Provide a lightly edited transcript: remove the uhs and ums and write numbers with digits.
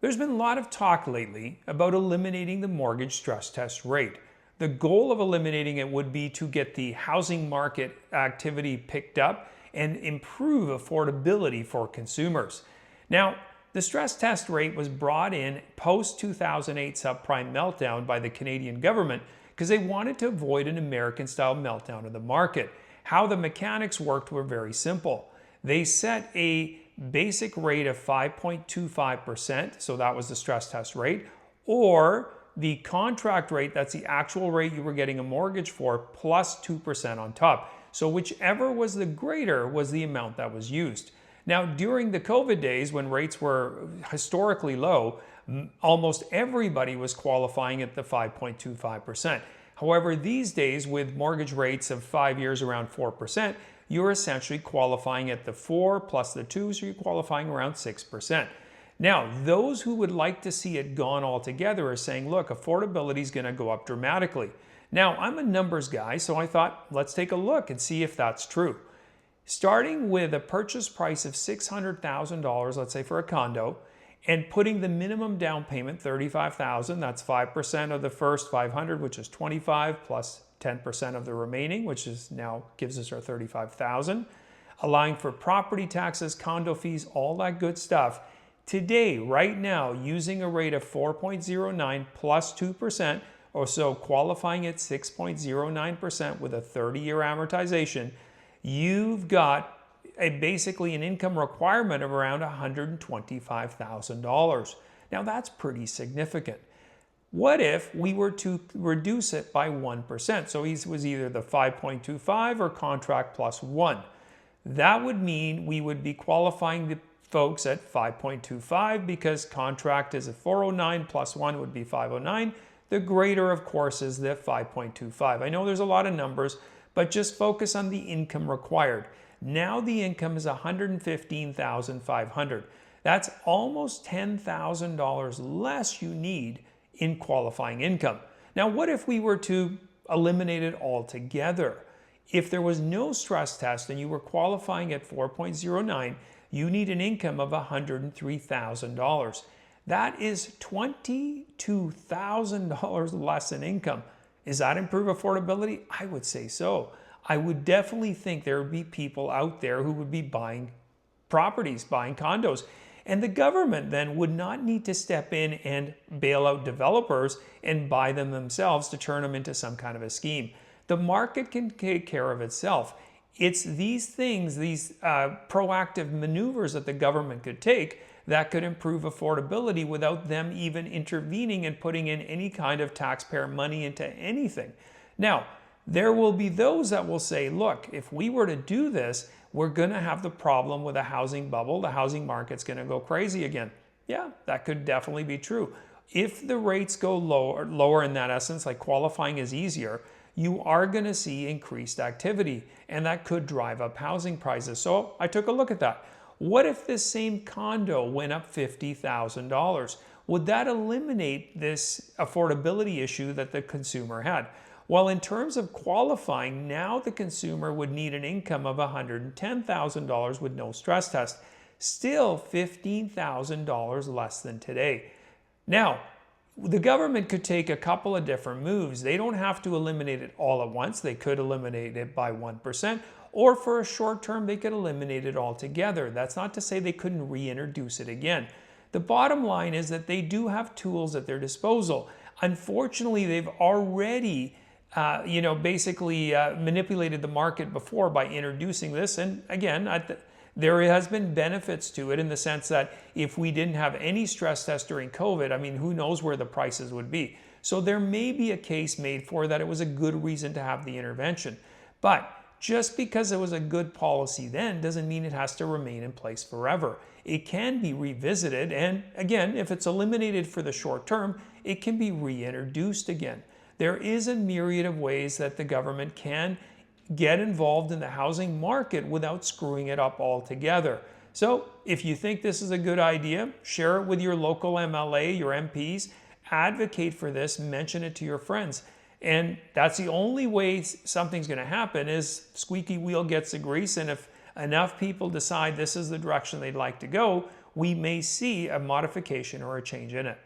There's been a lot of talk lately about eliminating the mortgage stress test rate. The goal of eliminating it would be to get the housing market activity picked up and improve affordability for consumers. Now, the stress test rate was brought in post-2008 subprime meltdown by the Canadian government because they wanted to avoid an American-style meltdown of the market. How the mechanics worked were very simple. They set a basic rate of 5.25%, so that was the stress test rate, or the contract rate, that's the actual rate you were getting a mortgage for, plus 2% on top. So whichever was the greater was the amount that was used. Now, during the COVID days when rates were historically low, almost everybody was qualifying at the 5.25%. However, these days with mortgage rates of 5 years around 4%, you're essentially qualifying at the 4 plus the 2, so you're qualifying around 6%. Now, those who would like to see it gone altogether are saying, look, affordability is going to go up dramatically. Now, I'm a numbers guy, so I thought, let's take a look and see if that's true. Starting with a purchase price of $600,000, let's say for a condo, and putting the minimum down payment, $35,000, that's 5% of the first 500, which is 25, plus 10% of the remaining, which is now gives us our $35,000, allowing for property taxes, condo fees, all that good stuff. Today, right now, using a rate of 4.09 plus 2%, or so qualifying at 6.09% with a 30-year amortization, you've got basically an income requirement of around $125,000. Now that's pretty significant. What if we were to reduce it by 1%? So it was either the 5.25 or contract plus 1. That would mean we would be qualifying the folks at 5.25 because contract is a 409 plus 1 would be 509. The greater, of course, is the 5.25. I know there's a lot of numbers, but just focus on the income required. Now the income is $115,500. That's almost $10,000 less you need in qualifying income. Now, what if we were to eliminate it altogether? If there was no stress test and you were qualifying at 4.09, you need an income of $103,000. That is $22,000 less in income. Does that improve affordability? I would say so. I would definitely think there would be people out there who would be buying properties, buying condos. And the government then would not need to step in and bail out developers and buy them themselves to turn them into some kind of a scheme. The market can take care of itself. It's these things, these proactive maneuvers that the government could take that could improve affordability without them even intervening and putting in any kind of taxpayer money into anything. Now, there will be those that will say, look, if we were to do this, we're going to have the problem with a housing bubble. The housing market's going to go crazy again. Yeah, that could definitely be true. If the rates go lower in that essence, like qualifying is easier, you are going to see increased activity, and that could drive up housing prices. So I took a look at that. What if this same condo went up $50,000? Would that eliminate this affordability issue that the consumer had? Well, in terms of qualifying, now the consumer would need an income of $110,000 with no stress test. Still $15,000 less than today. Now, the government could take a couple of different moves. They don't have to eliminate it all at once. They could eliminate it by 1%, or for a short term, they could eliminate it altogether. That's not to say they couldn't reintroduce it again. The bottom line is that they do have tools at their disposal. Unfortunately, they've already basically manipulated the market before by introducing this. And again, there has been benefits to it in the sense that if we didn't have any stress test during COVID, I mean, who knows where the prices would be. So there may be a case made for that it was a good reason to have the intervention. But just because it was a good policy then doesn't mean it has to remain in place forever. It can be revisited, and again, if it's eliminated for the short term, it can be reintroduced again. There is a myriad of ways that the government can get involved in the housing market without screwing it up altogether. So if you think this is a good idea, share it with your local MLA, your MPs, advocate for this, mention it to your friends. And that's the only way something's going to happen is squeaky wheel gets the grease, and if enough people decide this is the direction they'd like to go, we may see a modification or a change in it.